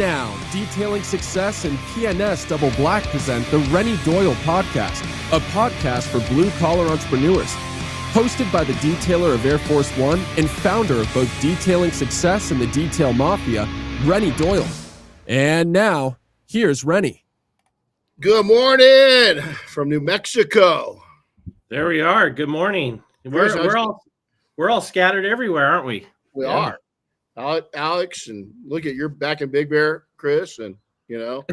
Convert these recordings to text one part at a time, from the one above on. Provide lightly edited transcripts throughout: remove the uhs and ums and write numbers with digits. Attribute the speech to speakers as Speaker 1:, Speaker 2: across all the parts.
Speaker 1: now, Detailing Success and PNS Double Black present the Renny Doyle Podcast, a podcast for blue-collar entrepreneurs. Hosted by the detailer of Air Force One and founder of both Detailing Success and the Detail Mafia, Renny Doyle. And now, here's Renny.
Speaker 2: Good morning from New Mexico.
Speaker 3: There we are. Good morning. We're all scattered everywhere, aren't we?
Speaker 2: We are. Alex, and look at you're back in Big Bear, Chris, and you know.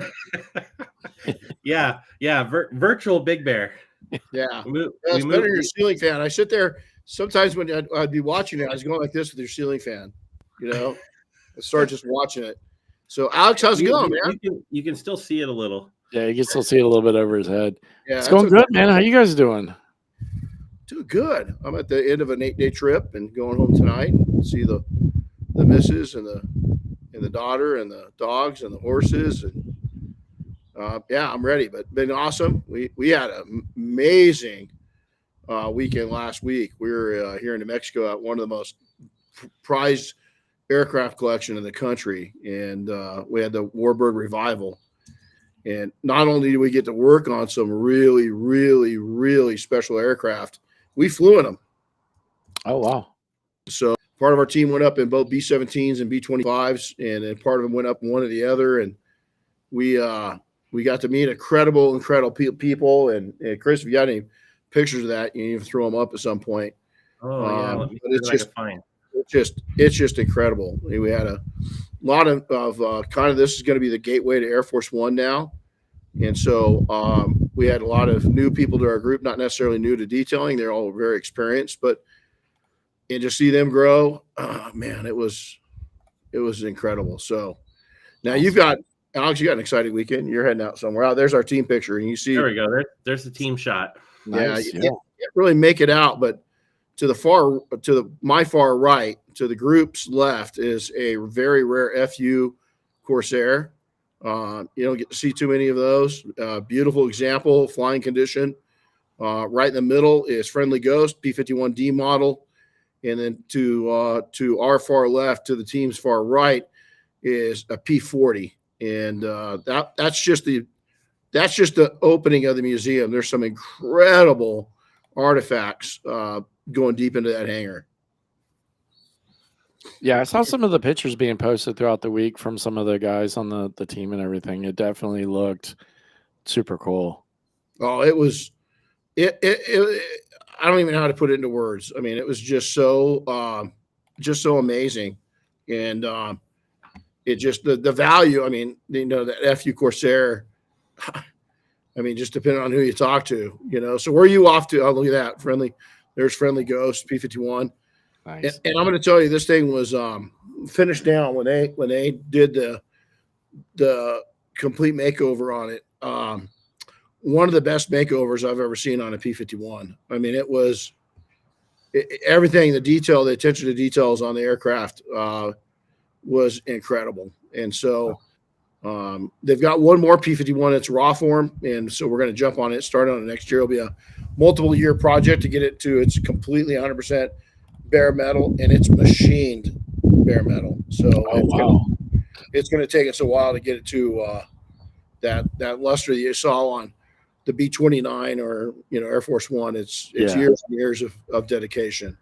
Speaker 3: Virtual Big Bear.
Speaker 2: Yeah, it's better than your ceiling fan. I sit there sometimes when I'd be watching it, I was going like this with your ceiling fan, you know. I started just watching it. So, Alex, how's it going, man?
Speaker 3: You can still see it a little.
Speaker 4: Yeah, you can still see it a little bit over his head.
Speaker 2: Yeah,
Speaker 4: it's going good, man. How you guys doing?
Speaker 2: Doing good. I'm at the end of an 8-day trip and going home tonight and see the missus and the daughter and the dogs and the horses, and I'm ready. But been awesome. We had an amazing weekend last week. We were here in New Mexico at one of the most prized aircraft collection in the country, and we had the Warbird Revival. And not only did we get to work on some really, really, really special aircraft, we flew in them.
Speaker 4: Oh, wow.
Speaker 2: So part of our team went up in both B-17s and B-25s, and then part of them went up in one or the other. And we got to meet incredible people. And Chris, if you got any pictures of that, you can throw them up at some point.
Speaker 3: Oh,
Speaker 2: but it's just incredible. We had a lot of kind of, this is going to be the gateway to Air Force One now. And so we had a lot of new people to our group, not necessarily new to detailing. They're all very experienced, and to see them grow, man, it was incredible. So now you've got, Alex, you got an exciting weekend. You're heading out somewhere. There's our team picture, and you see.
Speaker 3: There we go. There's the team shot.
Speaker 4: Nice.
Speaker 2: Yeah, you can't really make it out, but my far right, to the group's left, is a very rare FU Corsair. You don't get to see too many of those. Beautiful example, flying condition. Right in the middle is Friendly Ghost, P-51D model. And then to our far left, to the team's far right, is a P-40. And that's just the opening of the museum. There's some incredible artifacts going deep into that hangar.
Speaker 4: Yeah, I saw some of the pictures being posted throughout the week from some of the guys on the team and everything. It definitely looked super cool.
Speaker 2: Oh, it was I don't even know how to put it into words. I mean, it was just so amazing. And it just the value, I mean, you know, that FU Corsair, I mean, just depending on who you talk to, you know. So where are you off to? Oh, look at that. There's Friendly Ghost, P-51.
Speaker 4: Nice.
Speaker 2: And I'm going to tell you, this thing was finished down when they did the complete makeover on it. One of the best makeovers I've ever seen on a P-51. I mean, it was everything, the detail, the attention to details on the aircraft was incredible. And so they've got one more P-51 that's raw form, and so we're going to jump on it, start on it next year. It'll be a multiple year project to get it to its completely 100% bare metal, and it's machined bare metal. So it's going to take us a while to get it to that luster that you saw on the B-29 or, you know, Air Force One. It's years and years of dedication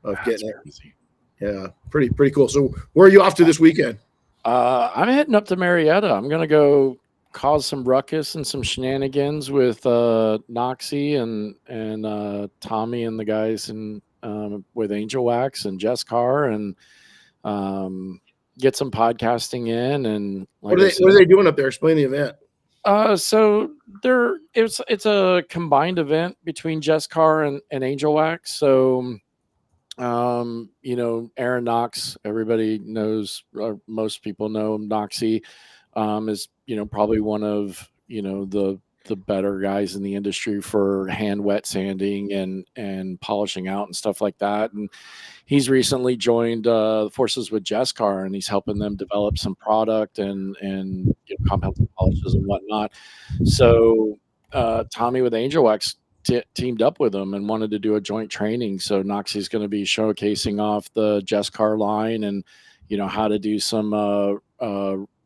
Speaker 2: of getting it.
Speaker 4: Crazy.
Speaker 2: Yeah, pretty cool. So where are you off to this weekend?
Speaker 4: I'm heading up to Marietta. I'm gonna go cause some ruckus and some shenanigans with Noxie and Tommy and the guys and with Angel Wax and Jess Carr, and get some podcasting in. And
Speaker 2: what are they doing up there? Explain the event.
Speaker 4: So it's a combined event between Jess Carr and Angel Wax. So you know, Aaron Knox, everybody knows, or most people know him. Noxie is, you know, probably one of, you know, the better guys in the industry for hand wet sanding and polishing out and stuff like that. And he's recently joined forces with Jess Carr, and he's helping them develop some product and you know, compounds and polishes and whatnot. So Tommy with Angel Wax teamed up with him and wanted to do a joint training. So Noxie's going to be showcasing off the Jess Carr line and, you know, how to do some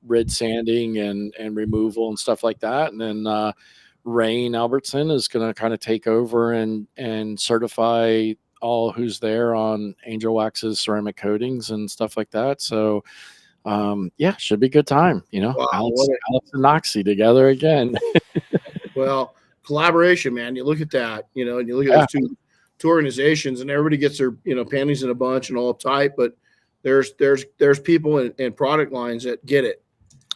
Speaker 4: rid sanding and removal and stuff like that. And then Rain Albertson is going to kind of take over and certify all who's there on Angel Wax's ceramic coatings and stuff like that. So yeah, should be a good time.
Speaker 2: Wow,
Speaker 4: Alex and Noxie together again.
Speaker 2: well, collaboration, man. You look at that, and you look at those two organizations, and everybody gets their panties in a bunch and all uptight, but there's people and product lines that get it.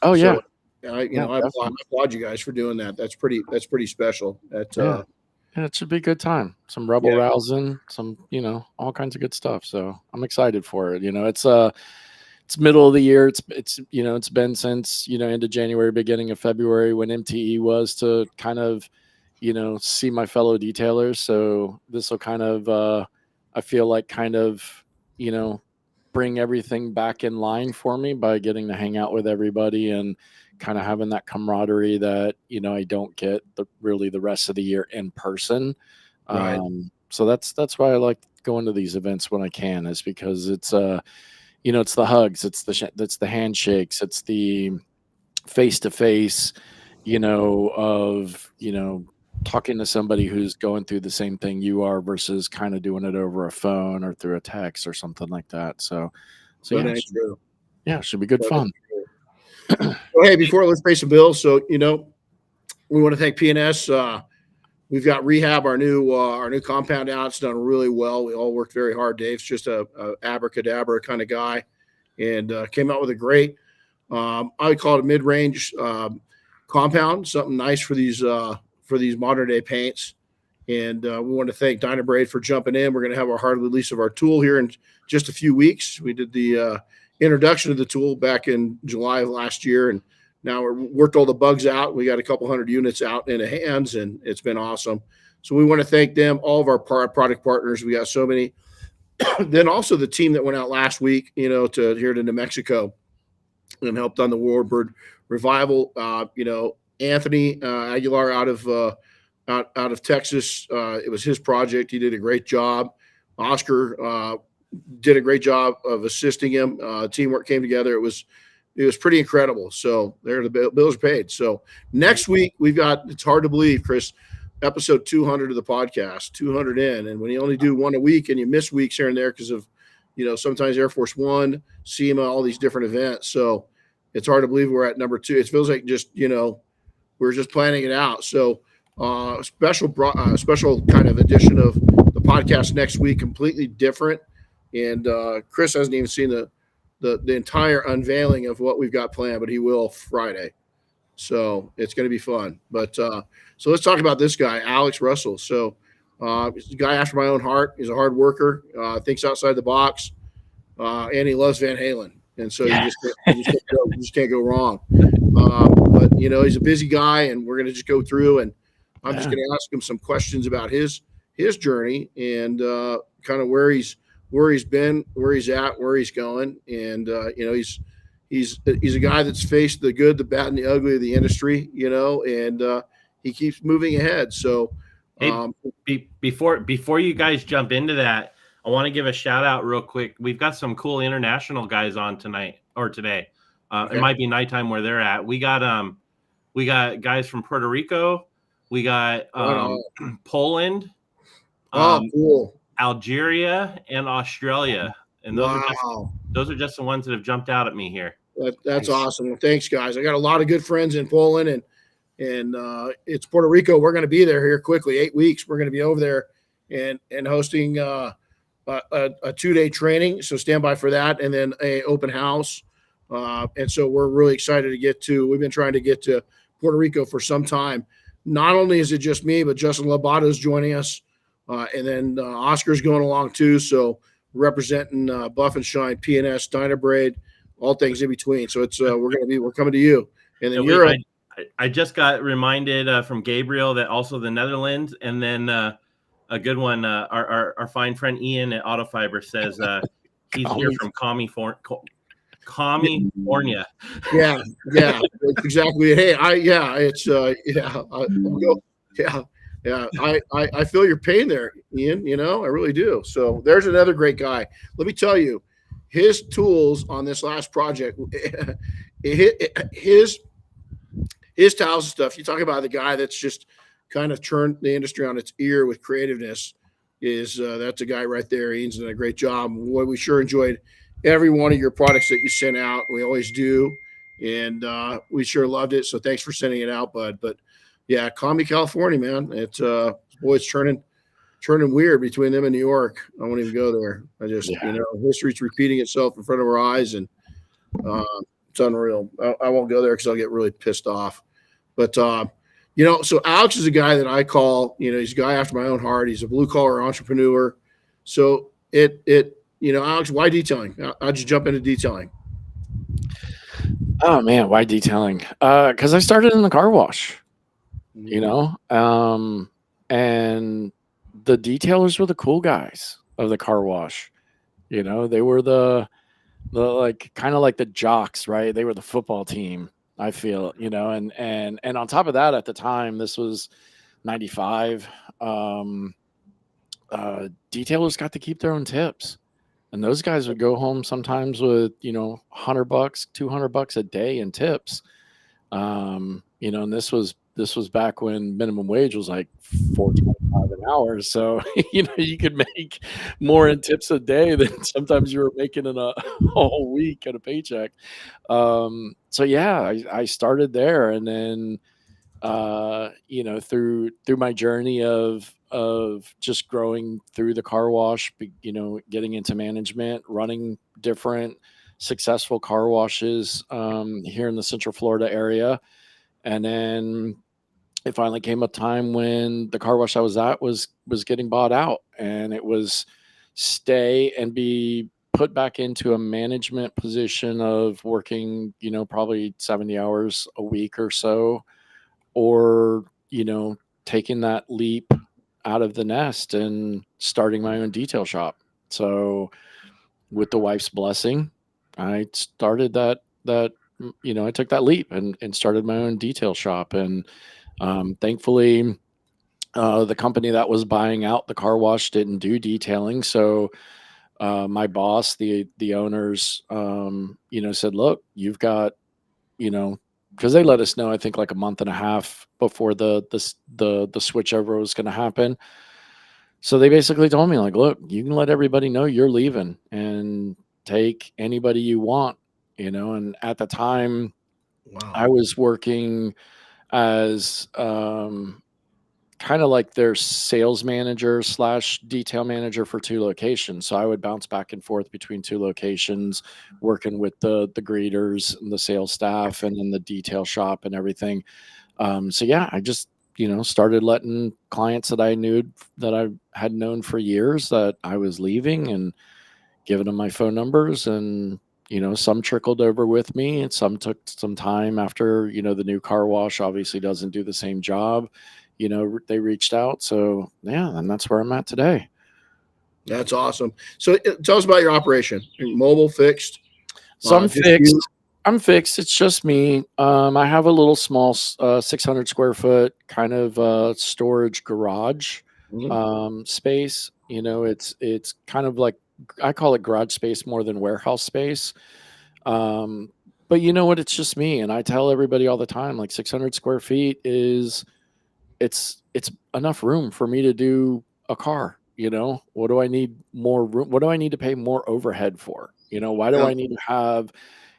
Speaker 4: Oh yeah.
Speaker 2: So, I applaud you guys for doing that. That's pretty special.
Speaker 4: Yeah, it should be a good time. Some rebel rousing, some all kinds of good stuff. So I'm excited for it. It's middle of the year. It's been since end of January, beginning of February when MTE was to kind of see my fellow detailers. So this will kind of I feel like kind of bring everything back in line for me by getting to hang out with everybody and kind of having that camaraderie that I don't get the rest of the year in person.
Speaker 2: Right.
Speaker 4: So that's why I like going to these events when I can, is because it's it's the hugs, it's the handshakes, it's the face to face of talking to somebody who's going through the same thing you are versus kind of doing it over a phone or through a text or something like that. So it should be good fun.
Speaker 2: Well, hey, let's pay some bills. So, we want to thank PNS. We've got Rehab, our new compound out. It's done really well. We all worked very hard. Dave's just a abracadabra kind of guy, and came out with a great, I would call it a mid-range compound, something nice for these modern day paints. And we want to thank Dynabrade for jumping in. We're going to have our hard release of our tool here in just a few weeks. We did the introduction of the tool back in July of last year, and now we're worked all the bugs out. We got a couple hundred units out in the hands, and it's been awesome. So we want to thank them, all of our product partners. We got so many. Then also the team that went out last week, to New Mexico and helped on the Warbird Revival. Anthony Aguilar out of Texas. It was his project. He did a great job. Oscar did a great job of assisting him. Teamwork came together. It was pretty incredible. So there, the bills are paid. So next week we've got, it's hard to believe, Chris, episode 200 of the podcast, 200 in. And when you only do one a week and you miss weeks here and there because of, sometimes Air Force One, SEMA, all these different events. So it's hard to believe we're at number 2. It feels like just, we're just planning it out. So special kind of edition of the podcast next week, completely different. And Chris hasn't even seen the entire unveiling of what we've got planned, but he will Friday. So it's going to be fun. But so let's talk about this guy, Alex Russell. So he's a guy after my own heart. He's a hard worker, thinks outside the box, and he loves Van Halen. And so you just can't go wrong. But he's a busy guy, and we're going to just go through, and I'm just going to ask him some questions about his journey and kind of where he's been, where he's at, where he's going. And he's a guy that's faced the good, the bad, and the ugly of the industry, and he keeps moving ahead. So
Speaker 3: before you guys jump into that, I want to give a shout out real quick. We've got some cool international guys on tonight or today. Okay. It might be nighttime where they're at. We got guys from Puerto Rico. We got Poland.
Speaker 2: Cool.
Speaker 3: Algeria and Australia. And those are just the ones that have jumped out at me here.
Speaker 2: That's awesome. Well, thanks, guys. I got a lot of good friends in Poland, and it's Puerto Rico. We're going to be there here quickly, 8 weeks. We're going to be over there and hosting a 2-day training. So stand by for that. And then a open house. And so we're really excited to we've been trying to get to Puerto Rico for some time. Not only is it just me, but Justin Lobato is joining us. And then Oscar's going along too. So representing Buff and Shine, PNS, Dynabrade, all things in between. So it's we're coming to you. And then
Speaker 3: I just got reminded from Gabriel that also the Netherlands, and then a good one. Our fine friend Ian at Autofiber says he's here from California.
Speaker 2: Yeah, exactly. Hey, I feel your pain there, Ian. I really do. So there's another great guy. Let me tell you, his tools on this last project, his styles and stuff. You talk about the guy that's just kind of turned the industry on its ear with creativeness. That's a guy right there. Ian's done a great job. Boy, we sure enjoyed every one of your products that you sent out. We always do, and we sure loved it. So thanks for sending it out, bud. But yeah, call me California, man. It's it's turning weird between them and New York. I won't even go there. I just history's repeating itself in front of our eyes, and it's unreal. I won't go there because I'll get really pissed off. But so Alex is a guy that I call, he's a guy after my own heart. He's a blue collar entrepreneur. So Alex, why detailing? How'd you jump into detailing?
Speaker 4: Oh man, why detailing? Because I started in the car wash, and the detailers were the cool guys of the car wash. They were the like kind of like the jocks, right? They were the football team. I feel, and on top of that, at the time, this was 95. Detailers got to keep their own tips, and those guys would go home sometimes with $100, $200 a day in tips. And this was back when minimum wage was like $4.25 an hour. So you could make more in tips a day than sometimes you were making in a whole week at a paycheck. So yeah, I started there, and then through my journey of just growing through the car wash, getting into management, running different successful car washes here in the Central Florida area. And then it finally came a time when the car wash I was at was getting bought out, and it was stay and be put back into a management position of working, probably 70 hours a week or so, or, taking that leap out of the nest and starting my own detail shop. So with the wife's blessing, I started that, I took that leap and started my own detail shop. And thankfully, the company that was buying out the car wash didn't do detailing. So my boss, the owners, said, look, you've got, because they let us know, I think like a month and a half before the switchover was going to happen. So they basically told me, like, look, you can let everybody know you're leaving and take anybody you want, and at the time,
Speaker 2: Wow.
Speaker 4: I was working as kind of like their sales manager / detail manager for 2 locations. So I would bounce back and forth between 2 locations, working with the greeters and the sales staff and then the detail shop and everything. So yeah, I just, started letting clients that I knew, that I had known for years, that I was leaving, and giving them my phone numbers. And, some trickled over with me, and some took some time after, the new car wash obviously doesn't do the same job. They reached out. So yeah, and that's where I'm at today.
Speaker 2: That's awesome. So tell us about your operation. Mobile, fixed?
Speaker 4: So I'm fixed. I'm fixed. It's just me. I have a little small 600 square foot kind of storage garage space. It's kind of like, I call it garage space more than warehouse space. But you know what? It's just me. And I tell everybody all the time, like 600 square feet it's enough room for me to do a car. What do I need more room? What do I need to pay more overhead for? Why do I need to have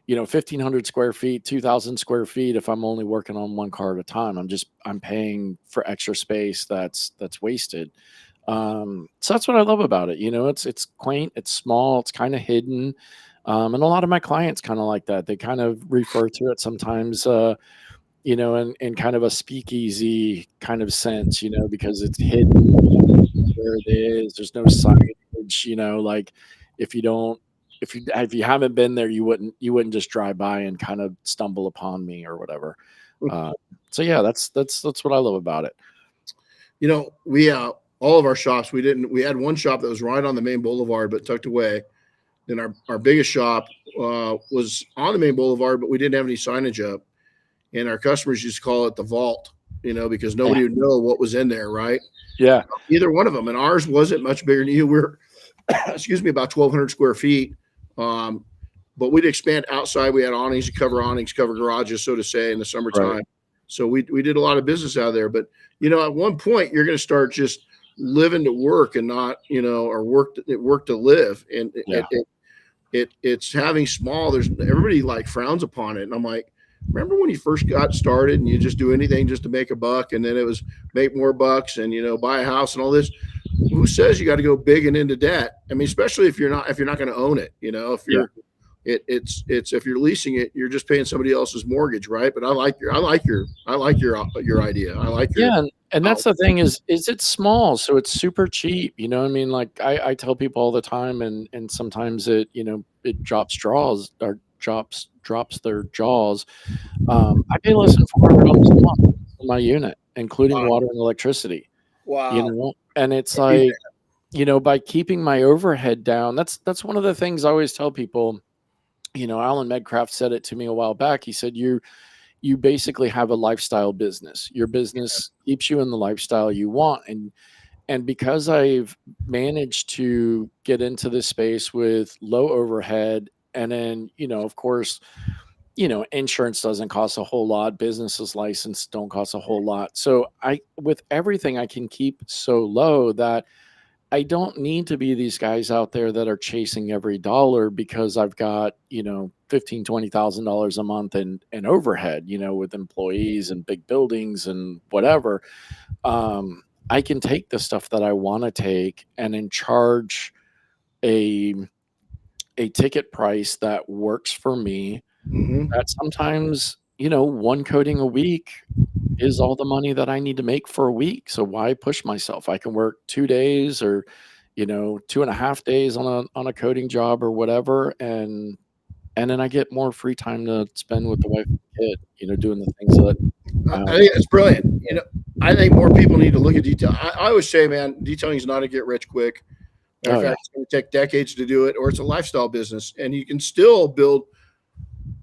Speaker 4: 1,500 square feet, 2,000 square feet if I'm only working on one car at a time? I'm paying for extra space that's wasted. So that's what I love about it. It's quaint, it's small, it's kind of hidden. And a lot of my clients kind of like that. They kind of refer to it sometimes, in kind of a speakeasy kind of sense, because it's hidden where it is. There's no signage, like if you haven't been there, you wouldn't just drive by and kind of stumble upon me or whatever. So yeah, that's what I love about it.
Speaker 2: We all of our shops, we had one shop that was right on the main boulevard but tucked away. Then our biggest shop was on the main boulevard, but we didn't have any signage up, and our customers used to call it the vault, because nobody would know what was in there, right?
Speaker 4: Yeah,
Speaker 2: either one of them. And ours wasn't much bigger than you. We're about 1,200 square feet. but we'd expand outside. We had awnings to cover garages, so to say, in the summertime.
Speaker 4: Right.
Speaker 2: So we did a lot of business out there. But at one point, you're going to start just living to work and not, or work to live. And
Speaker 4: Yeah.
Speaker 2: it's having small. There's everybody like frowns upon it, and I'm like, remember when you first got started and you just do anything just to make a buck, and then it was make more bucks and buy a house and all this. Who says you got to go big and into debt? I mean, especially if you're not going to own it. If you're it's if you're leasing it, you're just paying somebody else's mortgage, right? But I like your idea. I like your
Speaker 4: and that's the thing is it's small, so it's super cheap. I mean, like I tell people all the time, and sometimes it it drops their jaws. I pay less than $400 a month for my unit, including water and electricity.
Speaker 2: Wow.
Speaker 4: And it's like, by keeping my overhead down, that's one of the things I always tell people. Alan Medcraft said it to me a while back. He said, you basically have a lifestyle business. Your business keeps you in the lifestyle you want. And because I've managed to get into this space with low overhead, and then, of course, insurance doesn't cost a whole lot. Businesses licensed don't cost a whole lot. So with everything, I can keep so low that I don't need to be these guys out there that are chasing every dollar, because I've got, $15,000, $20,000 a month in overhead, with employees and big buildings and whatever. I can take the stuff that I want to take and then charge a ticket price that works for me.
Speaker 2: Mm-hmm.
Speaker 4: That sometimes, one coating a week is all the money that I need to make for a week. So why push myself? I can work 2 days or, 2.5 days on a coating job or whatever. And then I get more free time to spend with the wife and kid, doing the things that
Speaker 2: I think it's brilliant. I think more people need to look at detail. I always say, man, detailing is not a get rich quick. In fact, it's going to take decades to do it, or it's a lifestyle business, and you can still build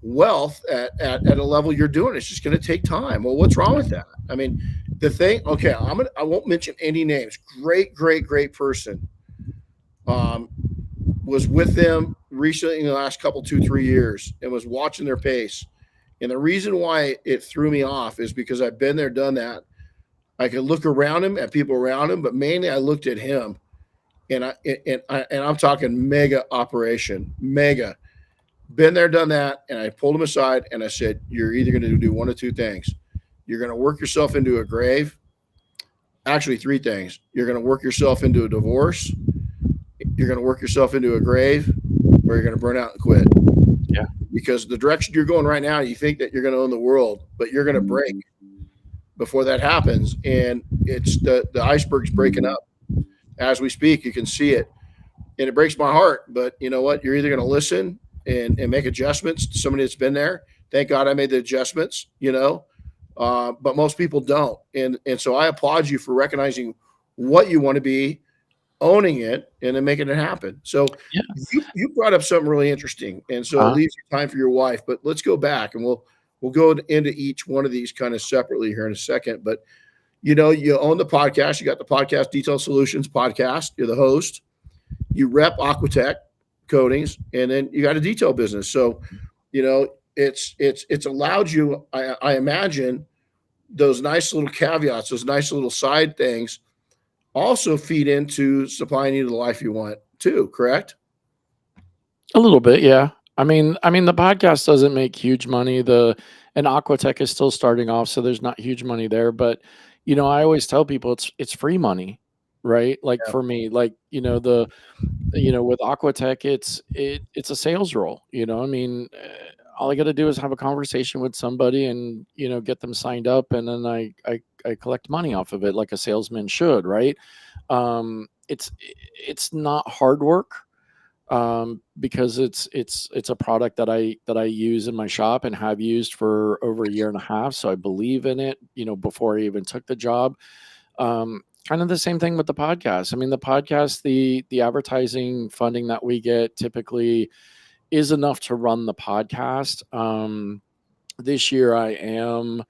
Speaker 2: wealth at a level you're doing. It's just going to take time. Well, what's wrong with that? I mean, the thing. Okay, I won't mention any names. Great person. Was with them recently in the last couple 2-3 years and was watching their pace. And the reason why it threw me off is because I've been there, done that. I could look around him at people around him, but mainly I looked at him, and I'm talking mega operation, mega. Been there, done that, and I pulled him aside and I said, "You're either going to do one of two things. You're going to work yourself into a grave. Actually, three things. You're going to work yourself into a divorce. You're going to work yourself into a grave, or you're going to burn out and quit."
Speaker 4: Yeah.
Speaker 2: Because the direction you're going right now, you think that you're going to own the world, but you're going to break before that happens. And it's the iceberg's breaking up as we speak. You can see it, and it breaks my heart. But you know what? You're either going to listen and make adjustments to somebody that's been there. Thank God I made the adjustments, but most people don't. And so I applaud you for recognizing what you want to be, owning it, and then making it happen. So you brought up something really interesting. And so it leaves you time for your wife, but let's go back and we'll go into each one of these kind of separately here in a second. But you own the podcast. You got the podcast Detail Solutions podcast. You're the host. You rep Aquatech coatings, and then you got a detail business. So, it's allowed you, I imagine, those nice little caveats, those nice little side things also feed into supplying you the life you want too, correct?
Speaker 4: A little bit, yeah. I mean, the podcast doesn't make huge money. And Aquatech is still starting off, so there's not huge money there. But I always tell people it's free money, right? Like for me, like with Aquatech, it's a sales role. I mean, all I got to do is have a conversation with somebody and get them signed up, and then I collect money off of it like a salesman should, right? It's not hard work, because it's a product that I use in my shop and have used for over a year and a half. So I believe in it, before I even took the job. Kind of the same thing with the podcast. I mean, the podcast, the advertising funding that we get typically is enough to run the podcast. This year I am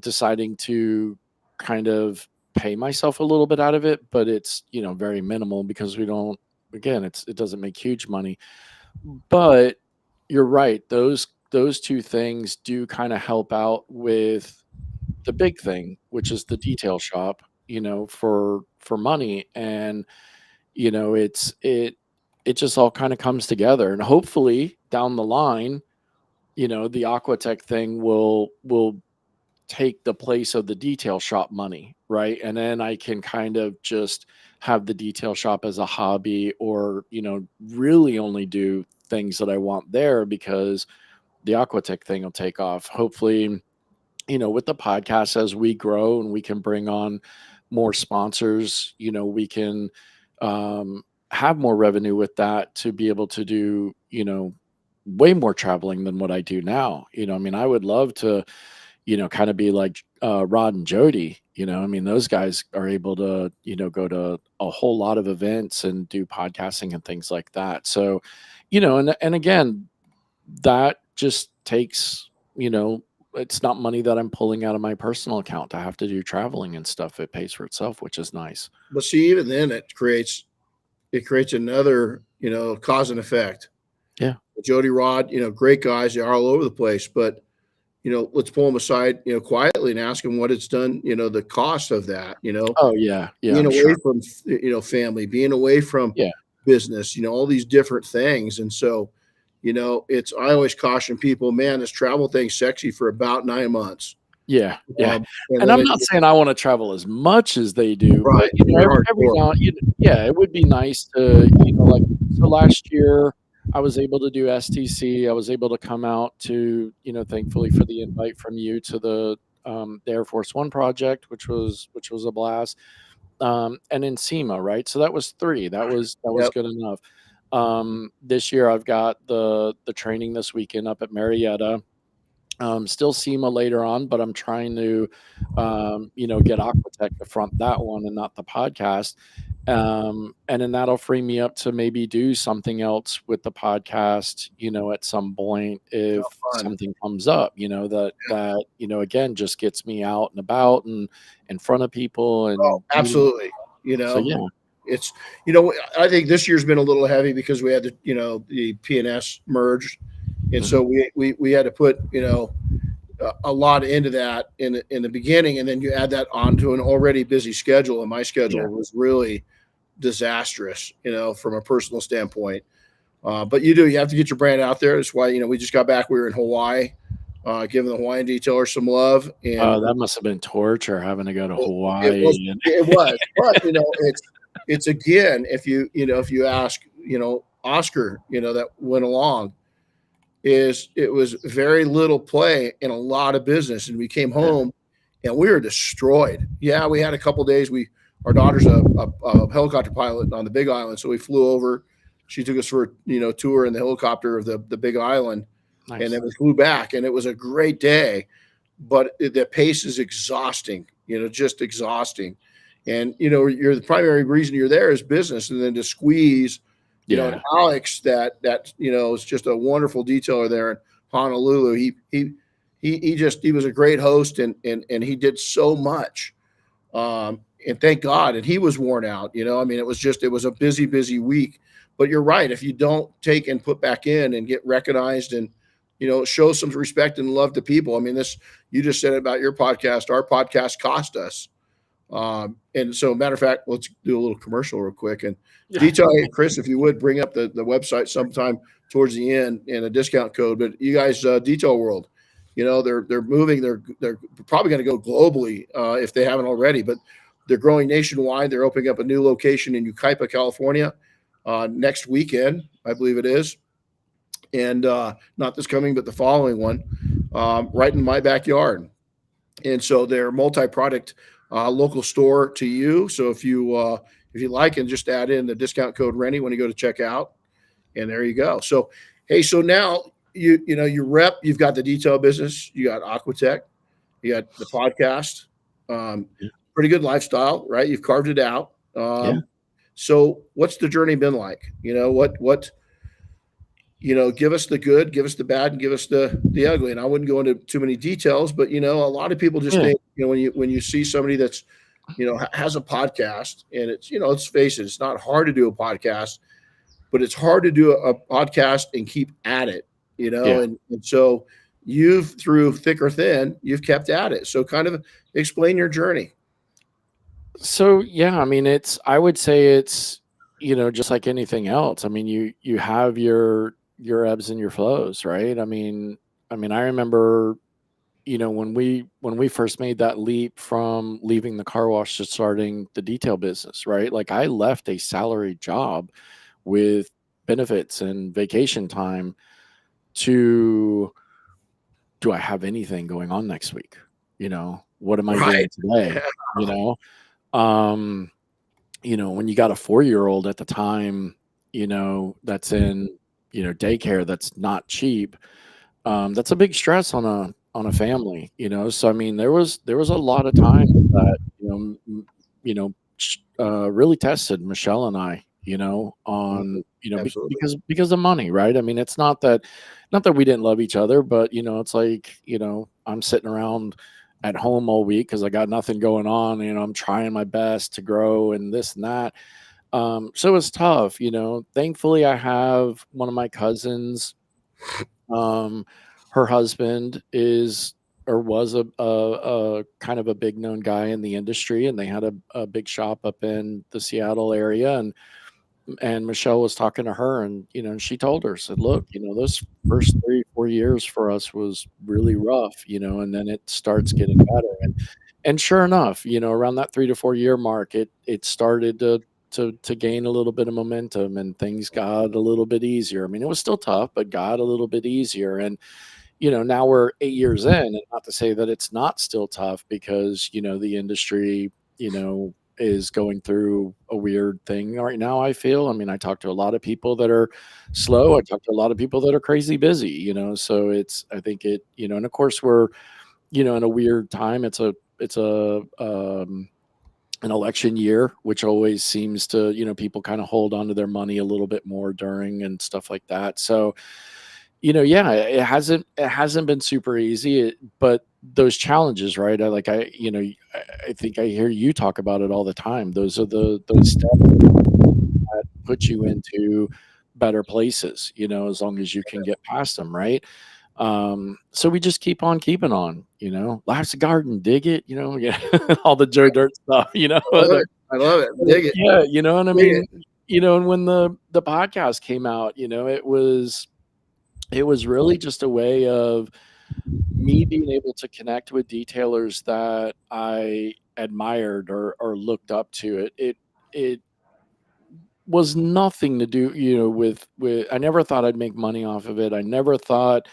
Speaker 4: deciding to kind of pay myself a little bit out of it, but it's, very minimal, because we don't, again, it doesn't make huge money. But you're right. Those two things do kind of help out with the big thing, which is the detail shop, for money. And it just all kind of comes together. And hopefully down the line, the Aquatech thing will take the place of the detail shop money, right? And then I can kind of just have the detail shop as a hobby, or really only do things that I want there, because the Aquatech thing will take off. Hopefully, with the podcast, as we grow and we can bring on more sponsors, we can have more revenue with that, to be able to do, way more traveling than what I do now. I mean, I would love to, kind of be like Rod and Jody. I mean, those guys are able to, go to a whole lot of events and do podcasting and things like that. So, and again, that just takes, it's not money that I'm pulling out of my personal account to have to do traveling and stuff. It pays for itself, which is nice.
Speaker 2: But see, even then it creates another, cause and effect.
Speaker 4: Yeah.
Speaker 2: Jody, Rod, great guys. They're all over the place, but let's pull them aside, quietly, and ask them what it's done, the cost of that,
Speaker 4: Oh yeah. Yeah.
Speaker 2: being
Speaker 4: I'm
Speaker 2: away
Speaker 4: sure.
Speaker 2: from, family, being away from
Speaker 4: Yeah.
Speaker 2: business, all these different things. And so, I always caution people, man, this travel thing's sexy for about 9 months.
Speaker 4: Yeah. Yeah.
Speaker 2: And
Speaker 4: And
Speaker 2: then
Speaker 4: I'm not saying I want to travel as much as they do, but
Speaker 2: right.
Speaker 4: every now, yeah, it would be nice to, like, so last year I was able to do STC. I was able to come out to, thankfully for the invite from you to the Air Force One project, which was a blast. And in SEMA, right? So that was 3. That was
Speaker 2: Yep.
Speaker 4: good enough. This year I've got the training this weekend up at Marietta. Still SEMA later on, but I'm trying to, get Aquatech to front that one and not the podcast. And then that'll free me up to maybe do something else with the podcast, at some point, if something comes up, that, again, just gets me out and about and in front of people. And
Speaker 2: absolutely.
Speaker 4: So, yeah.
Speaker 2: It's, I think this year's been a little heavy because we had the PNS merged. And so we had to put, a lot into that in the beginning, and then you add that onto an already busy schedule. And my schedule was really disastrous, from a personal standpoint. But you have to get your brand out there. That's why, we just got back. We were in Hawaii, giving the Hawaiian detailer some love. And
Speaker 4: that must have been torture, having to go to Hawaii.
Speaker 2: It was, but it's again, if you ask, Oscar, that went along, it was very little play and a lot of business. And we came home and we were destroyed. Yeah, we had a couple of days. Our daughter's a helicopter pilot on the Big Island, so we flew over. She took us for a tour in the helicopter of the Big Island. Nice. And then we flew back, and it was a great day. But the pace is exhausting, just exhausting. And you're the primary reason you're there is business, and then to squeeze. And Alex, that is just a wonderful detailer there in Honolulu. He was a great host, and he did so much. And thank God. And he was worn out. I mean, it was a busy week. But you're right. If you don't take and put back in and get recognized and show some respect and love to people. I mean, you just said about your podcast. Our podcast cost us. And so, matter of fact, let's do a little commercial real quick and detail. Hey, Chris, if you would bring up the website sometime towards the end and a discount code. But you guys, Detail World, they're moving. They're probably going to go globally if they haven't already. But they're growing nationwide. They're opening up a new location in Yucaipa, California, next weekend, I believe it is, and not this coming, but the following one, right in my backyard. And so they're multi-product. Local store to you. So if you like, and just add in the discount code Renny when you go to check out, and there you go. So, hey, so now you rep, you've got the detail business, you got Aquatech, you got the podcast, pretty good lifestyle, right? You've carved it out. So what's the journey been like? What give us the good, give us the bad, and give us the ugly. And I wouldn't go into too many details, but a lot of people just think, when you see somebody that's, has a podcast, and it's, let's face it, it's not hard to do a podcast, but it's hard to do a podcast and keep at it.
Speaker 4: Yeah.
Speaker 2: and so you've, through thick or thin, you've kept at it. So kind of explain your journey.
Speaker 4: So yeah, I mean, I would say it's, just like anything else. I mean, you have your ebbs and your flows, right? I remember, when we first made that leap from leaving the car wash to starting the detail business, right? Like I left a salaried job with benefits and vacation time to, do I have anything going on next week? What am I doing
Speaker 2: Right.
Speaker 4: today? You know, um, when you got a 4-year-old at the time, that's in, daycare, that's not cheap. That's a big stress on a family, So I mean, there was a lot of time that really tested Michelle and I,
Speaker 2: Mhm.
Speaker 4: on
Speaker 2: Absolutely.
Speaker 4: because of money, right? I mean, it's not that we didn't love each other, but it's like I'm sitting around at home all week because I got nothing going on. I'm trying my best to grow and this and that. So it's tough, Thankfully, I have one of my cousins. Um, Her husband is or was a kind of a big known guy in the industry, and they had a big shop up in the Seattle area, and Michelle was talking to her, and and she told her, said, "Look, those first 3-4 years for us was really rough, and then it starts getting better." And sure enough, around that 3 to 4 year mark, it started to gain a little bit of momentum, and things got a little bit easier. I mean, it was still tough, but got a little bit easier. And now we're 8 years in, and not to say that it's not still tough, because the industry, is going through a weird thing right now. I feel. I mean, I talk to a lot of people that are slow. I talk to a lot of people that are crazy busy. So I think and of course we're in a weird time. It's an election year, which always seems to, people kind of hold on to their money a little bit more during and stuff like that. So, yeah, it hasn't been super easy, but those challenges, right? I think I hear you talk about it all the time. Those are those steps that put you into better places, as long as you can get past them, right? So we just keep on keeping on, life's a garden, dig it, yeah, all the Joe Dirt stuff,
Speaker 2: I love it. I love it. Dig it.
Speaker 4: yeah, and I
Speaker 2: Dig it.
Speaker 4: mean, and when the podcast came out, it was really just a way of me being able to connect with detailers that I admired or looked up to. It was nothing to do, with I never thought I'd make money off of it. I never thought,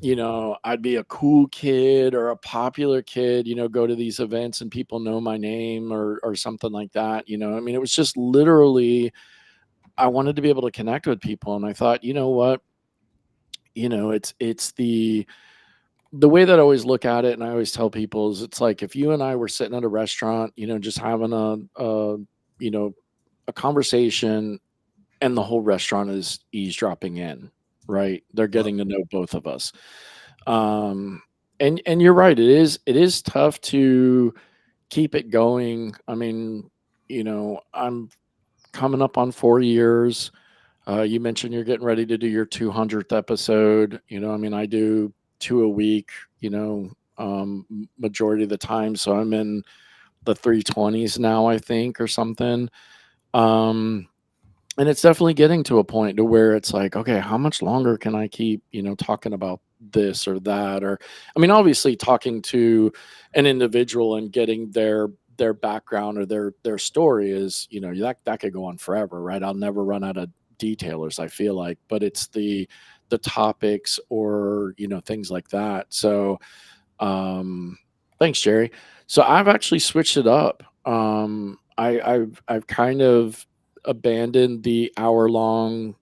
Speaker 4: I'd be a cool kid or a popular kid, go to these events and people know my name or something like that. I mean, it was just literally I wanted to be able to connect with people, and I thought, you know what, it's the way that I always look at it, and I always tell people, is it's like if you and I were sitting at a restaurant, just having you know, a conversation, and the whole restaurant is eavesdropping in, right? They're getting to know both of us. Um, and you're right, it is tough to keep it going. I mean, I'm coming up on 4 years. You mentioned you're getting ready to do your 200th episode. I mean, I do 2 a week, majority of the time. So I'm in the 320s now, I think, or something. Um, and it's definitely getting to a point to where it's like, okay, how much longer can I keep, talking about this or that? Or, I mean, obviously talking to an individual and getting their background or their story is, that could go on forever, right? I'll never run out of detailers, I feel like, but it's the topics or, things like that. So, thanks, Jerry. So I've actually switched it up. I've kind of abandoned the hour-long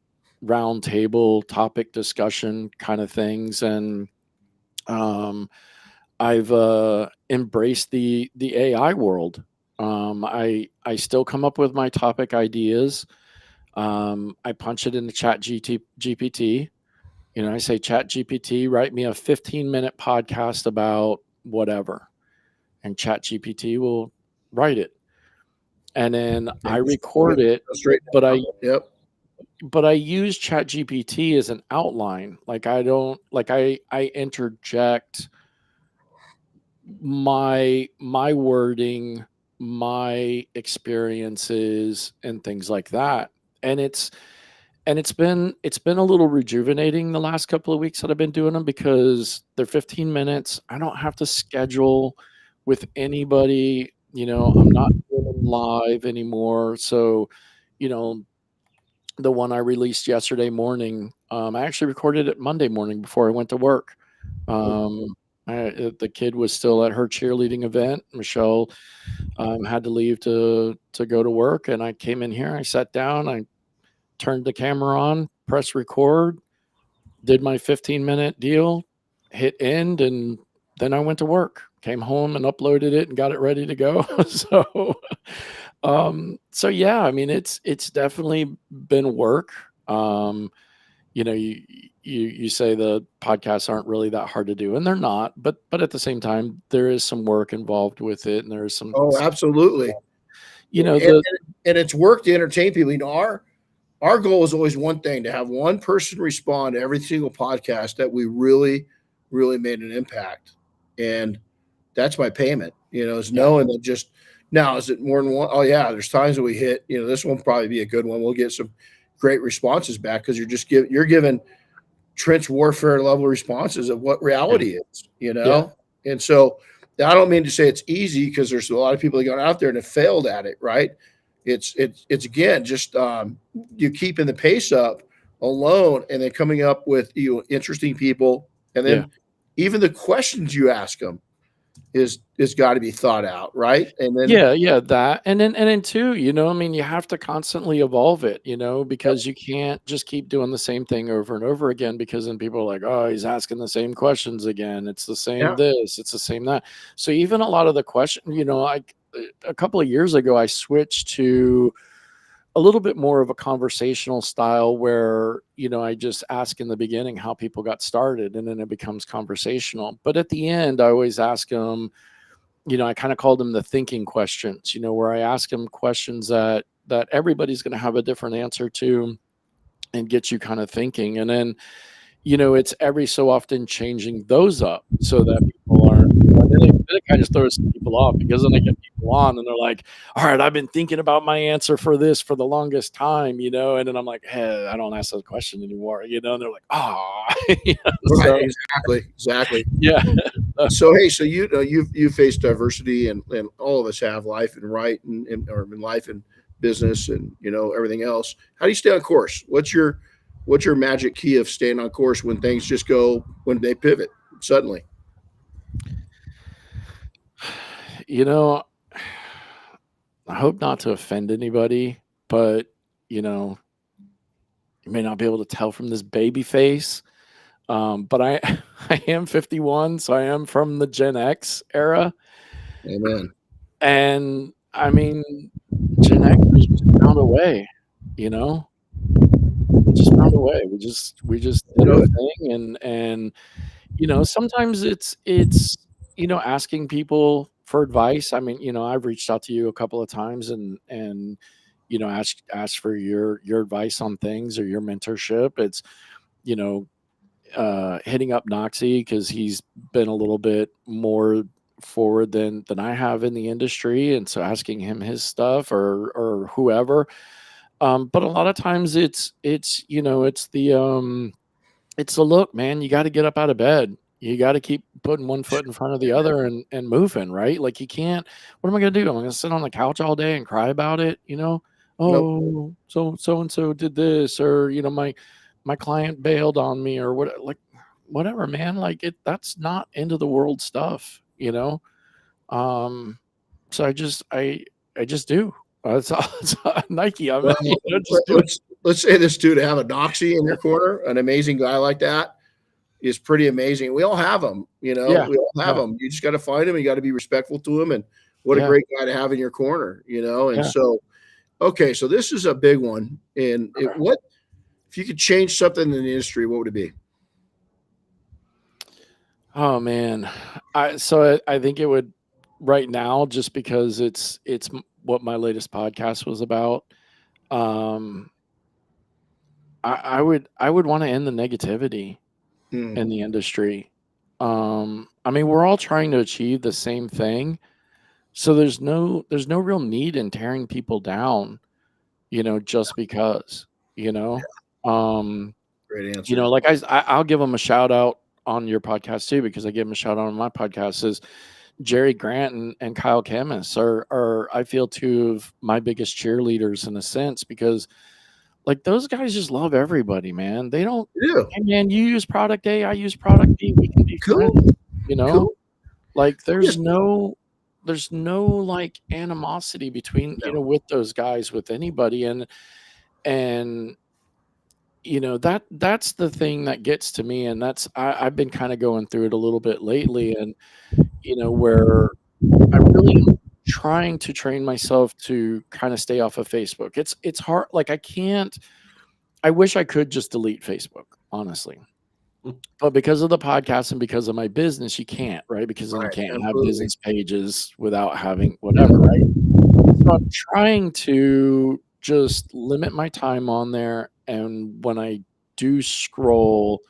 Speaker 4: round table topic discussion kind of things, and um, I've embraced the AI world. I still come up with my topic ideas. I punch it into GPT. I say, Chat GPT, write me a 15-minute podcast about whatever, and Chat GPT will write it. And then I
Speaker 2: And
Speaker 4: record it,
Speaker 2: go straight
Speaker 4: but
Speaker 2: down. Yep.
Speaker 4: but I use ChatGPT as an outline. Like I don't like I interject my wording, my experiences and things like that. And it's been a little rejuvenating the last couple of weeks that I've been doing them because they're 15 minutes. I don't have to schedule with anybody. I'm not doing them live anymore. So, you know, the one I released yesterday morning, I actually recorded it Monday morning before I went to work. The kid was still at her cheerleading event. Michelle had to leave to go to work, and I came in here. I sat down. I turned the camera on, pressed record, did my 15-minute deal, hit end, and then I went to work. Came home and uploaded it and got it ready to go. So yeah, I mean it's definitely been work. You say the podcasts aren't really that hard to do, and they're not, but at the same time, there is some work involved with it, and there's some,
Speaker 2: Oh, absolutely.
Speaker 4: you know,
Speaker 2: And,
Speaker 4: the
Speaker 2: and it's work to entertain people. Our goal is always one thing, to have one person respond to every single podcast that we really, really made an impact. And that's my payment, is knowing that just now, is it more than one? Oh yeah, there's times that we hit, this one will probably be a good one. We'll get some great responses back because you're giving trench warfare level responses of what reality is,
Speaker 4: Yeah.
Speaker 2: And so I don't mean to say it's easy because there's a lot of people that got out there and have failed at it, right? It's again just you keeping the pace up alone, and then coming up with interesting people, and
Speaker 4: Yeah.
Speaker 2: then even the questions you ask them is got to be thought out, right? And then
Speaker 4: Yeah, that. And then too, I mean, you have to constantly evolve it, because you can't just keep doing the same thing over and over again because then people are like, "Oh, he's asking the same questions again. It's the same
Speaker 2: yeah,
Speaker 4: this, it's the same that." So even a lot of the question, a couple of years ago I switched to a little bit more of a conversational style where, I just ask in the beginning how people got started and then it becomes conversational. But at the end, I always ask them, I kind of call them the thinking questions, where I ask them questions that everybody's going to have a different answer to and get you kind of thinking. And then, it's every so often changing those up so that people aren't. Then it kind of throws some people off because then I get people on and they're like, "All right, I've been thinking about my answer for this for the longest time," and then I'm like, "Hey, I don't ask that question anymore," and they're like, "Oh,"
Speaker 2: right,
Speaker 4: so
Speaker 2: exactly.
Speaker 4: yeah,
Speaker 2: So hey, so you've faced diversity, and all of us have, life and right, or in life and business, and everything else. How do you stay on course? What's your magic key of staying on course when things just go, when they pivot suddenly?
Speaker 4: you know, I hope not to offend anybody, but you may not be able to tell from this baby face. But I I am 51, so I am from the Gen X era.
Speaker 2: Amen.
Speaker 4: And I mean, Gen Xers just found a way, you know? Just found a way. We just did our
Speaker 2: Good.
Speaker 4: thing and sometimes it's asking people for advice. I mean, I've reached out to you a couple of times and ask for your advice on things or your mentorship. It's you know hitting up Noxie because he's been a little bit more forward than I have in the industry, and so asking him his stuff or whoever. But a lot of times it's the look, man. You got to get up out of bed. You got to keep putting one foot in front of the other and moving, right? Like you can't. What am I going to do? I'm going to sit on the couch all day and cry about it,
Speaker 2: Nope.
Speaker 4: Oh, so and so did this, or my client bailed on me, or what? Like whatever, man. Like that's not end of the world stuff. Um, so I just do. It's Nike.
Speaker 2: Well,
Speaker 4: Just do it.
Speaker 2: let's say this too: to have a doxy in your corner, an amazing guy like that, is pretty amazing. We all have them,
Speaker 4: Yeah,
Speaker 2: We all have
Speaker 4: yeah,
Speaker 2: them. You just got to find them. You got to be respectful to them, and what a
Speaker 4: yeah,
Speaker 2: great guy to have in your corner, And
Speaker 4: yeah.
Speaker 2: so, okay, so this is a big one. And what if you could change something in the industry? What would it be?
Speaker 4: Oh man, I think it would right now just because it's what my latest podcast was about. Um, I would want to end the negativity
Speaker 2: Hmm.
Speaker 4: in the industry. I mean, we're all trying to achieve the same thing, so there's no real need in tearing people down, just because, you know. Um,
Speaker 2: Great answer.
Speaker 4: like I'll give them a shout out on your podcast too, because I give them a shout out on my podcast. Is Jerry Grant and Kyle Camus are I feel two of my biggest cheerleaders in a sense, because like those guys just love everybody, man. They don't,
Speaker 2: Yeah.
Speaker 4: hey man, you use product A, I use product B, we can be
Speaker 2: Cool.
Speaker 4: friends, you know?
Speaker 2: Cool.
Speaker 4: Like
Speaker 2: Yes.
Speaker 4: there's no like animosity between,
Speaker 2: No.
Speaker 4: with those guys, with anybody. And that's the thing that gets to me. And I've been kind of going through it a little bit lately, and where I really am trying to train myself to kind of stay off of Facebook. It's hard. Like I wish I could just delete Facebook, honestly. But because of the podcast and because of my business, you can't, right? Because then you
Speaker 2: Right.
Speaker 4: can't have
Speaker 2: Absolutely.
Speaker 4: business pages without having whatever, right? So I'm trying to just limit my time on there. And when I do scroll,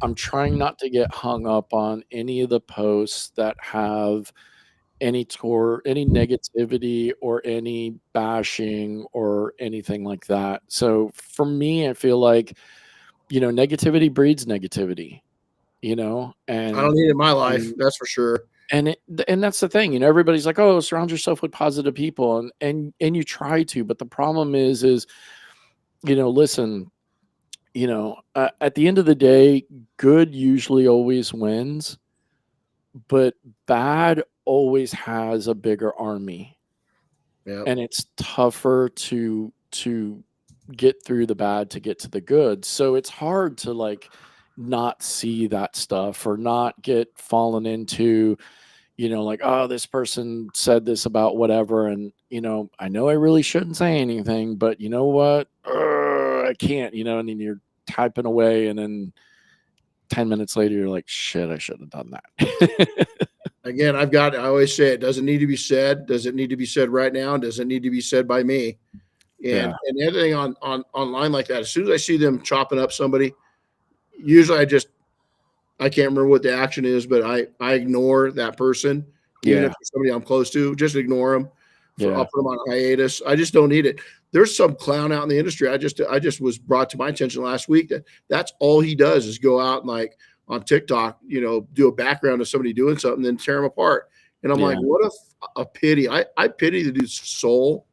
Speaker 4: I'm trying not to get hung up on any of the posts that have any negativity or any bashing or anything like that. So for me, I feel like, negativity breeds negativity,
Speaker 2: I don't need it in my life.
Speaker 4: and
Speaker 2: That's for sure.
Speaker 4: and that's the thing, everybody's like, oh, surround yourself with positive people, and you try to, but the problem is, listen, at the end of the day, good usually always wins, but bad always has a bigger army,
Speaker 2: Yeah.
Speaker 4: and it's tougher to get through the bad to get to the good. So it's hard to like not see that stuff or not get fallen into, like, oh, this person said this about whatever, and I know I really shouldn't say anything, but you know what, I can't, and then you're typing away, and then 10 minutes later you're like, shit, I shouldn't have done that.
Speaker 2: Again, I always say it doesn't need to be said. Does it need to be said right now? Does it need to be said by me?
Speaker 4: Yeah.
Speaker 2: And the other thing on online like that, as soon as I see them chopping up somebody, usually I can't remember what the action is, but I ignore that person, even if
Speaker 4: Yeah.
Speaker 2: it's somebody I'm close to. Just ignore them. I'll
Speaker 4: Yeah.
Speaker 2: put them on hiatus. I just don't need it. There's some clown out in the industry. I just was brought to my attention last week that that's all he does is go out and like on TikTok, do a background of somebody doing something, then tear them apart. And I'm
Speaker 4: Yeah.
Speaker 2: like, what a pity. I pity the dude's soul,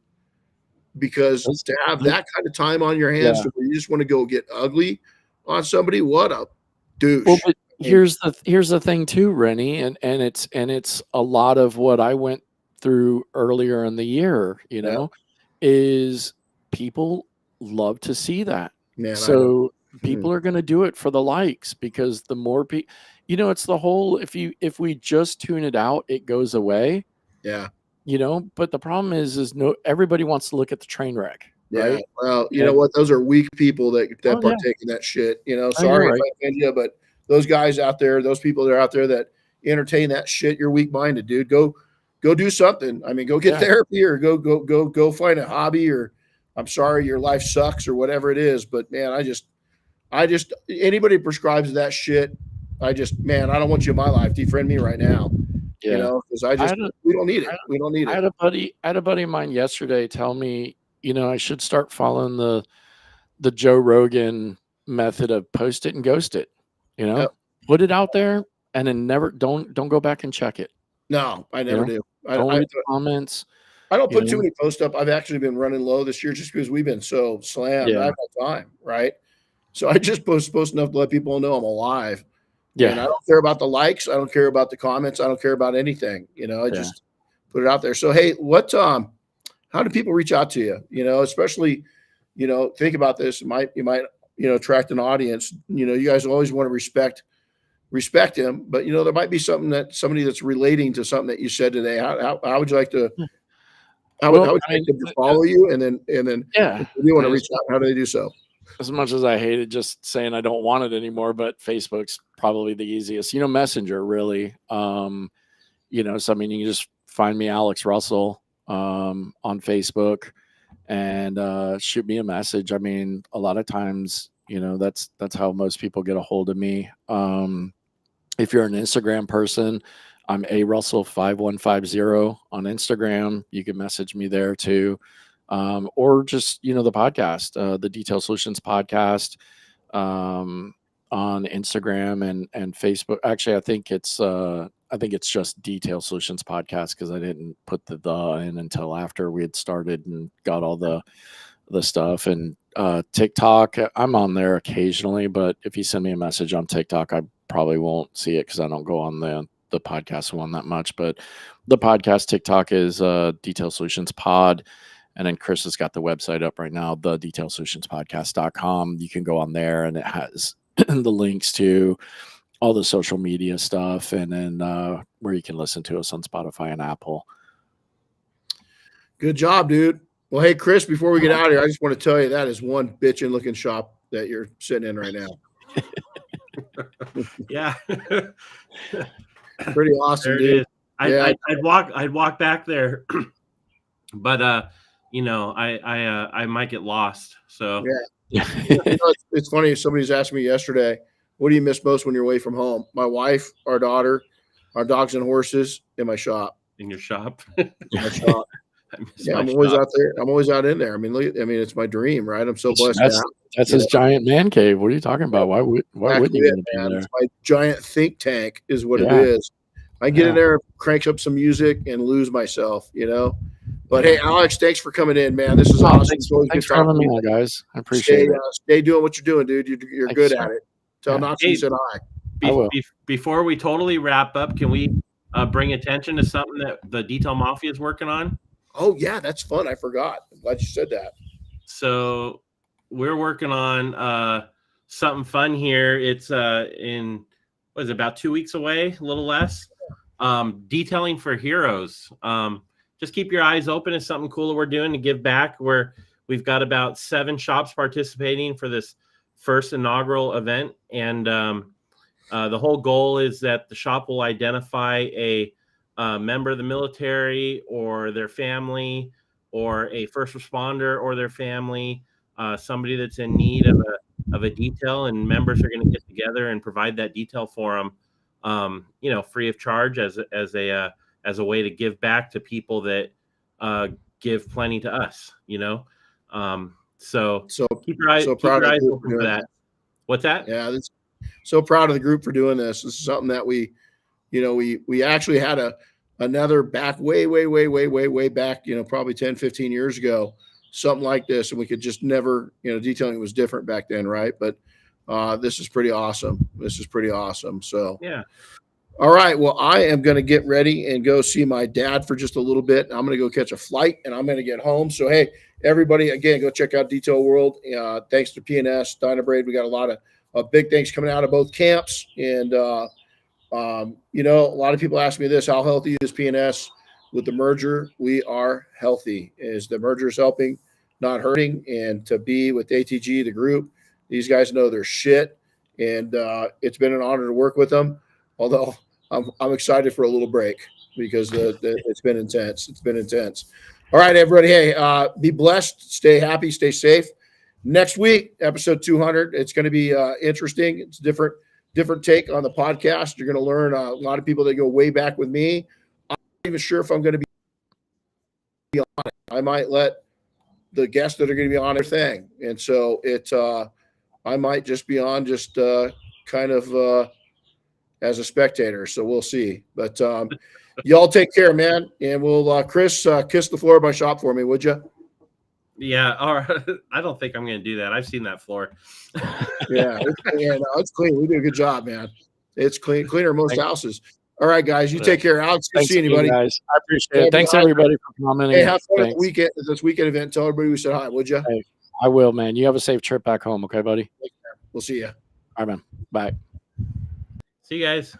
Speaker 2: because
Speaker 4: Those-
Speaker 2: to have
Speaker 4: those-
Speaker 2: that kind of time on your hands
Speaker 4: yeah.
Speaker 2: to where you just want to go get ugly on somebody, what a douche.
Speaker 4: Well, but
Speaker 2: And
Speaker 4: here's the thing too, Rennie, and it's a lot of what I went through earlier in the year,
Speaker 2: yeah,
Speaker 4: is people love to see that.
Speaker 2: man, I don't.
Speaker 4: So
Speaker 2: Hmm.
Speaker 4: people are going to do it for the likes, because the more people, it's the whole, if we just tune it out, it goes away,
Speaker 2: Yeah.
Speaker 4: but the problem is no, everybody wants to look at the train wreck,
Speaker 2: Yeah.
Speaker 4: right?
Speaker 2: Well, you know
Speaker 4: And
Speaker 2: what? Those are weak people that
Speaker 4: oh yeah,
Speaker 2: partake in that shit.
Speaker 4: I know,
Speaker 2: Sorry if
Speaker 4: right?
Speaker 2: I offend you, but those guys out there, those people that are out there that entertain that shit, you're weak minded, dude. Go do something. I mean, go get
Speaker 4: Yeah.
Speaker 2: therapy, or go find a hobby, or I'm sorry your life sucks or whatever it is. But man, I just anybody prescribes that shit, man, I don't want you in my life. Defriend me right now.
Speaker 4: Yeah.
Speaker 2: Because
Speaker 4: I had a,
Speaker 2: we don't need
Speaker 4: I
Speaker 2: it. We don't need
Speaker 4: I
Speaker 2: it.
Speaker 4: had a buddy of mine yesterday tell me, I should start following the Joe Rogan method of post it and ghost it.
Speaker 2: Yep.
Speaker 4: Put it out there, and then never don't go back and check it.
Speaker 2: No, I
Speaker 4: You
Speaker 2: never
Speaker 4: know,
Speaker 2: do.
Speaker 4: don't read the comments.
Speaker 2: I don't
Speaker 4: You
Speaker 2: put too
Speaker 4: know,
Speaker 2: many posts up. I've actually been running low this year just because we've been so slammed. I
Speaker 4: yeah,
Speaker 2: have no time, right? So I just post enough to let people know I'm alive. And I
Speaker 4: yeah,
Speaker 2: don't care about the likes. I don't care about the comments. I don't care about anything. I
Speaker 4: yeah.
Speaker 2: just put it out there. So hey, how do people reach out to you? Especially, think about this. You might attract an audience. You guys always want to respect him, but there might be somebody that's relating to something that you said today. How would you like to how would
Speaker 4: Well,
Speaker 2: you
Speaker 4: I
Speaker 2: like
Speaker 4: mean,
Speaker 2: them to follow you? And then
Speaker 4: yeah.
Speaker 2: if you want
Speaker 4: I
Speaker 2: to
Speaker 4: mean,
Speaker 2: reach out, how do they do so?
Speaker 4: as much as I hated just saying I don't want it anymore, but Facebook's probably the easiest. Messenger really. So I mean, you can just find me, Alex Russell, on Facebook, and shoot me a message. I mean, a lot of times, that's how most people get a hold of me. If you're an Instagram person, I'm arussell5150 on Instagram. You can message me there too. Or just, the podcast, the Detail Solutions podcast, on Instagram and Facebook. Actually, I think it's just Detail Solutions podcast, because I didn't put the in until after we had started and got all the stuff. And TikTok, I'm on there occasionally, but if you send me a message on TikTok, I probably won't see it because I don't go on the podcast one that much. But the podcast TikTok is Detail Solutions Pod. And then Chris has got the website up right now, the detailsolutionspodcast.com. You can go on there, and it has the links to all the social media stuff, and then where you can listen to us on Spotify and Apple.
Speaker 2: Good job, dude. Well, hey, Chris, before we get out of here, I just want to tell you that is one bitchin' looking shop that you're sitting in right now.
Speaker 3: Yeah.
Speaker 2: Pretty awesome, dude.
Speaker 3: I'd walk back there, but I might get lost. So
Speaker 2: yeah. It's funny. Somebody's asked me yesterday, what do you miss most when you're away from home? My wife, our daughter, our dogs and horses, and my shop.
Speaker 3: In your shop?
Speaker 2: My shop. I'm always out there. I'm always out in there. I mean, it's my dream, right? I'm so blessed.
Speaker 4: That's his giant man cave. What are you talking about? Why wouldn't you want to be there?
Speaker 2: It's my giant think tank is what it is. I get in there, crank up some music, and lose myself, But hey, Alex, thanks for coming in, man. This is awesome.
Speaker 4: Thanks for having me on, guys. I appreciate it.
Speaker 2: Stay doing what you're doing, dude. You're good at it. Tell Nazi said hi.
Speaker 3: Before we totally wrap up, can we bring attention to something that the Detail Mafia is working on?
Speaker 2: Oh, yeah, that's fun. I forgot. I'm glad you said that.
Speaker 3: So we're working on something fun here. It's about 2 weeks away, a little less. Detailing for Heroes. Just keep your eyes open. It's something cool that we're doing to give back. We've got about 7 shops participating for this first inaugural event. And the whole goal is that the shop will identify a member of the military or their family, or a first responder or their family, somebody that's in need of a detail, and members are going to get together and provide that detail for them, free of charge as a way to give back to people that give plenty to us, So keep your eyes open for that. What's that?
Speaker 2: Yeah, so proud of the group for doing this. This is something that we actually had another back way back, probably 10, 15 years ago, something like this. And we could just never, detailing was different back then. Right. But this is pretty awesome. So,
Speaker 3: yeah.
Speaker 2: All right. Well, I am going to get ready and go see my dad for just a little bit. I'm going to go catch a flight, and I'm going to get home. So, hey, everybody, again, go check out Detail World. Thanks to P&S, Dynabrade. We got a lot of big things coming out of both camps. And, a lot of people ask me this: how healthy is P&S with the merger? We are healthy. Is the merger is helping, not hurting? And to be with ATG, the group, these guys know their shit, and it's been an honor to work with them. Although I'm excited for a little break because it's been intense. All right, everybody. Hey, be blessed. Stay happy. Stay safe. Next week, episode 200. It's going to be interesting. It's different take on the podcast. You're going to learn a lot of people that go way back with me. I'm not even sure if I'm going to be on it. I might let the guests that are going to be on their thing. And so I might just be on kind of as a spectator. So we'll see. But y'all take care, man. And we'll, Chris, kiss the floor of my shop for me, would you?
Speaker 3: Yeah, or I don't think I'm going to do that. I've seen that floor.
Speaker 2: Yeah, it's clean. We do a good job, man. It's cleaner than most houses. All right, guys, you take care. Alex, good seeing anybody.
Speaker 4: Guys, I appreciate it. Thanks everybody for commenting.
Speaker 2: Hey, have fun at this weekend event. Tell everybody we said hi, would you?
Speaker 4: Hey, I will, man. You have a safe trip back home, okay, buddy?
Speaker 2: We'll see you.
Speaker 4: All right, man. Bye.
Speaker 3: See you guys.